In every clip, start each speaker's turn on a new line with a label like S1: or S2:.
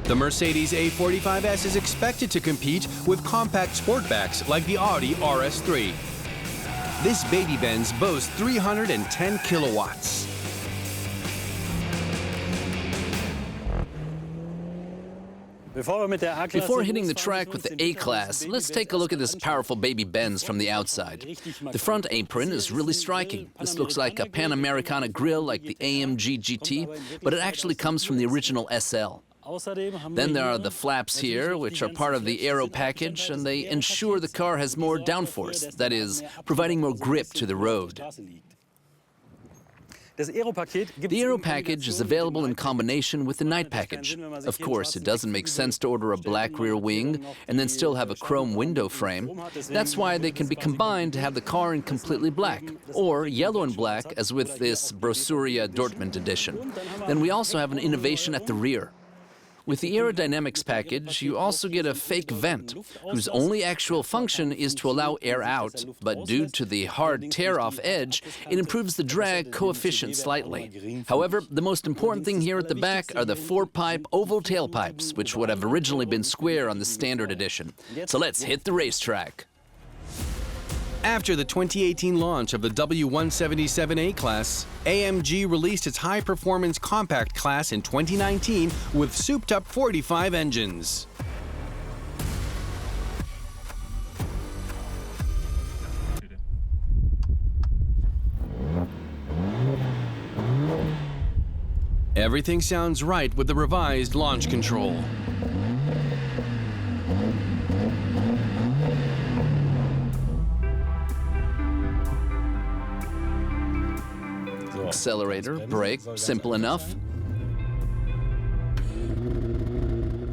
S1: The Mercedes A45 S is expected to compete with compact sportbacks like the Audi RS3. This baby Benz boasts 310 kilowatts.
S2: Before hitting the track with the A-Class, let's take a look at this powerful baby Benz from the outside. The front apron is really striking. This looks like a Panamericana grille like the AMG GT, but it actually comes from the original SL. Then there are the flaps here, which are part of the Aero package, and they ensure the car has more downforce, that is, providing more grip to the road. The Aero package is available in combination with the Night package. Of course, it doesn't make sense to order a black rear wing and then still have a chrome window frame. That's why they can be combined to have the car in completely black, or yellow and black, as with this Brossuria Dortmund edition. Then we also have an innovation at the rear. With the Aerodynamics package, you also get a fake vent, whose only actual function is to allow air out, but due to the hard tear-off edge, it improves the drag coefficient slightly. However, the most important thing here at the back are the 4-pipe oval tailpipes, which would have originally been square on the standard edition. So let's hit the racetrack.
S1: After the 2018 launch of the W177 A-Class, AMG released its high-performance compact class in 2019 with souped-up 45 engines. Everything sounds right with the revised launch control.
S2: Accelerator, brake, simple enough.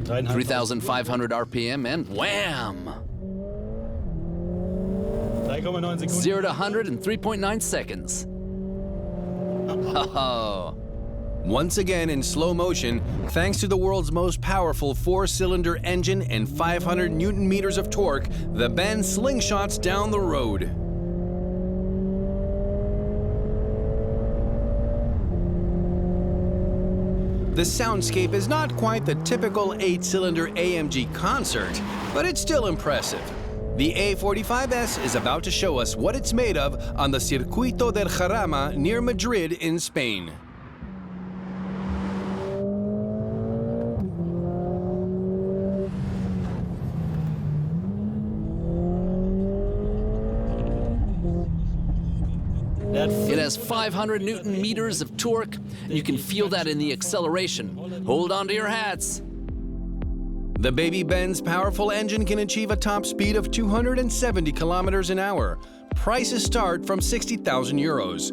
S2: 3,500 RPM and wham! 0 to 100 in 3.9 seconds. Oh.
S1: Once again in slow motion, thanks to the world's most powerful 4-cylinder engine and 500 Newton-meters of torque, the Benz slingshots down the road. The soundscape is not quite the typical 8-cylinder AMG concert, but it's still impressive. The A45 S is about to show us what it's made of on the Circuito del Jarama near Madrid in Spain.
S2: It has 500 Newton meters of torque, and you can feel that in the acceleration. Hold on to your hats.
S1: The baby Benz powerful engine can achieve a top speed of 270 kilometers an hour. Prices start from 60,000 euros.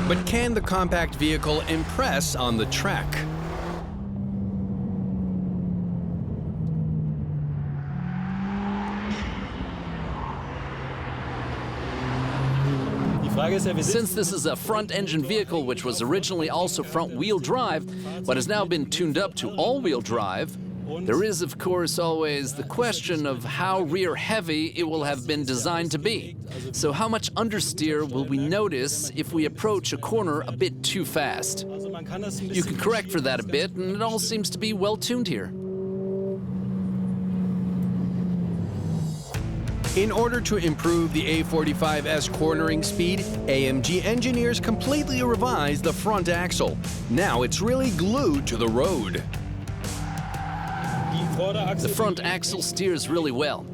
S1: But can the compact vehicle impress on the track?
S2: Since this is a front-engine vehicle which was originally also front-wheel drive, but has now been tuned up to all-wheel drive, there is, of course, always the question of how rear-heavy it will have been designed to be. So how much understeer will we notice if we approach a corner a bit too fast? You can correct for that a bit, and it all seems to be well-tuned here.
S1: In order to improve the A45 S cornering speed, AMG engineers completely revised the front axle. Now it's really glued to the road.
S2: The front axle steers really well,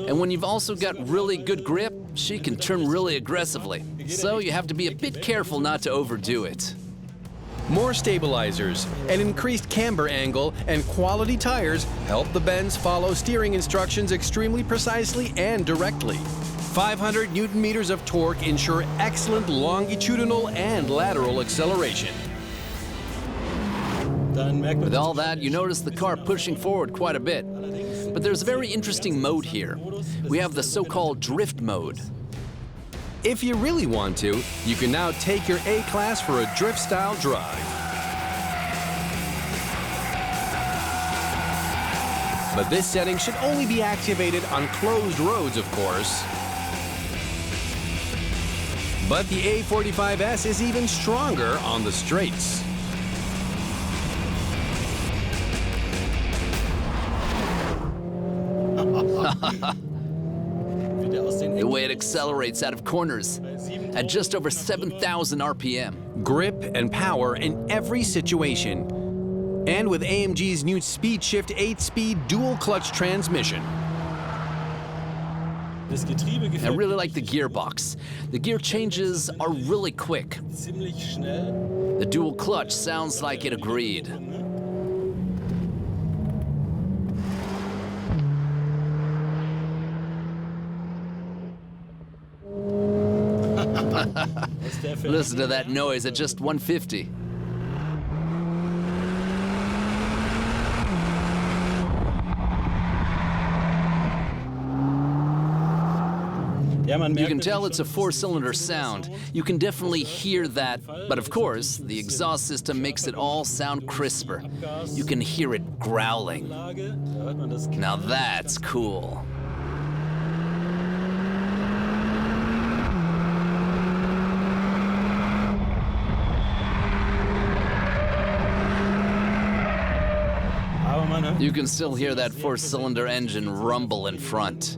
S2: and when you've also got really good grip, she can turn really aggressively. So you have to be a bit careful not to overdo it.
S1: More stabilizers, an increased camber angle, and quality tires help the Benz follow steering instructions extremely precisely and directly. 500 Newton-meters of torque ensure excellent longitudinal and lateral acceleration.
S2: With all that, you notice the car pushing forward quite a bit. But there's a very interesting mode here. We have the so-called drift mode.
S1: If you really want to, you can now take your A-Class for a drift-style drive. But this setting should only be activated on closed roads, of course. But the A45 S is even stronger on the straights.
S2: The way it accelerates out of corners at just over 7,000 RPM.
S1: Grip and power in every situation. And with AMG's new Speed Shift 8-speed dual-clutch transmission.
S2: I really like the gearbox. The gear changes are really quick. The dual clutch sounds like it agreed. Listen to that noise at just 150. You can tell it's a four-cylinder sound. You can definitely hear that, but of course, the exhaust system makes it all sound crisper. You can hear it growling. Now that's cool. You can still hear that four-cylinder engine rumble in front.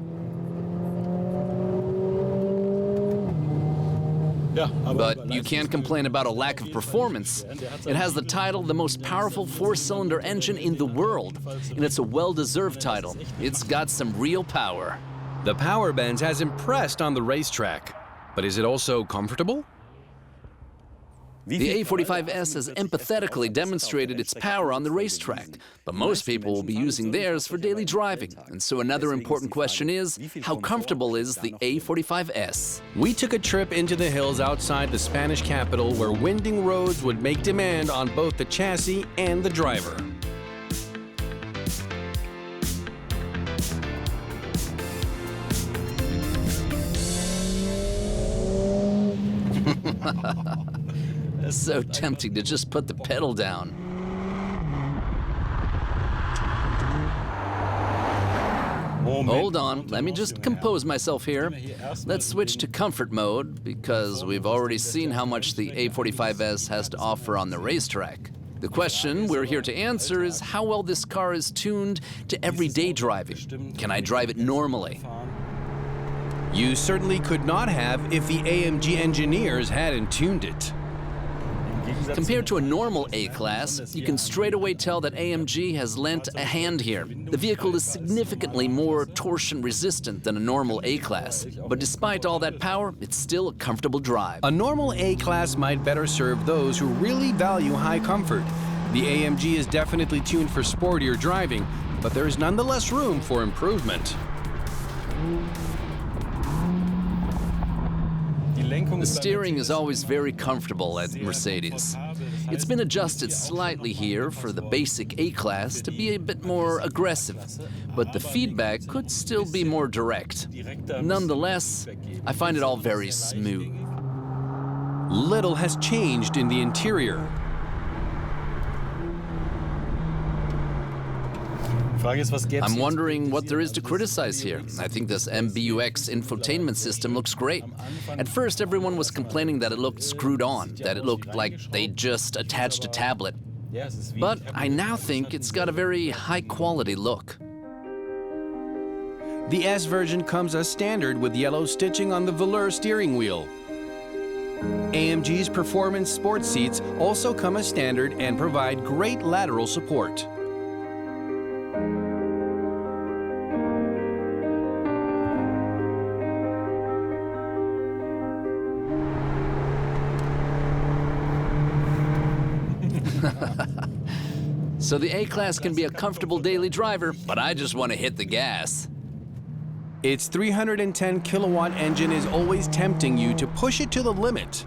S2: But you can't complain about a lack of performance. It has the title, the most powerful four-cylinder engine in the world, and it's a well-deserved title. It's got some real power.
S1: The power Benz has impressed on the racetrack, but is it also comfortable?
S2: The A45 S has empathetically demonstrated its power on the racetrack, but most people will be using theirs for daily driving. And so another important question is, how comfortable is the A45 S?
S1: We took a trip into the hills outside the Spanish capital where winding roads would make demand on both the chassis and the driver.
S2: It's so tempting to just put the pedal down. Hold on, let me just compose myself here. Let's switch to comfort mode, because we've already seen how much the A45S has to offer on the racetrack. The question we're here to answer is how well this car is tuned to everyday driving. Can I drive it normally?
S1: You certainly could not have if the AMG engineers hadn't tuned it.
S2: Compared to a normal A-Class, you can straight away tell that AMG has lent a hand here. The vehicle is significantly more torsion-resistant than a normal A-Class, but despite all that power, it's still a comfortable drive.
S1: A normal A-Class might better serve those who really value high comfort. The AMG is definitely tuned for sportier driving, but there is nonetheless room for improvement.
S2: The steering is always very comfortable at Mercedes. It's been adjusted slightly here for the basic A-Class to be a bit more aggressive, but the feedback could still be more direct. Nonetheless, I find it all very smooth.
S1: Little has changed in the interior.
S2: I'm wondering what there is to criticize here. I think this MBUX infotainment system looks great. At first, everyone was complaining that it looked screwed on, that it looked like they just attached a tablet. But I now think it's got a very high-quality look.
S1: The S version comes as standard with yellow stitching on the velour steering wheel. AMG's performance sports seats also come as standard and provide great lateral support.
S2: So the A-Class can be a comfortable daily driver, but I just want to hit the gas.
S1: Its 310 kilowatt engine is always tempting you to push it to the limit.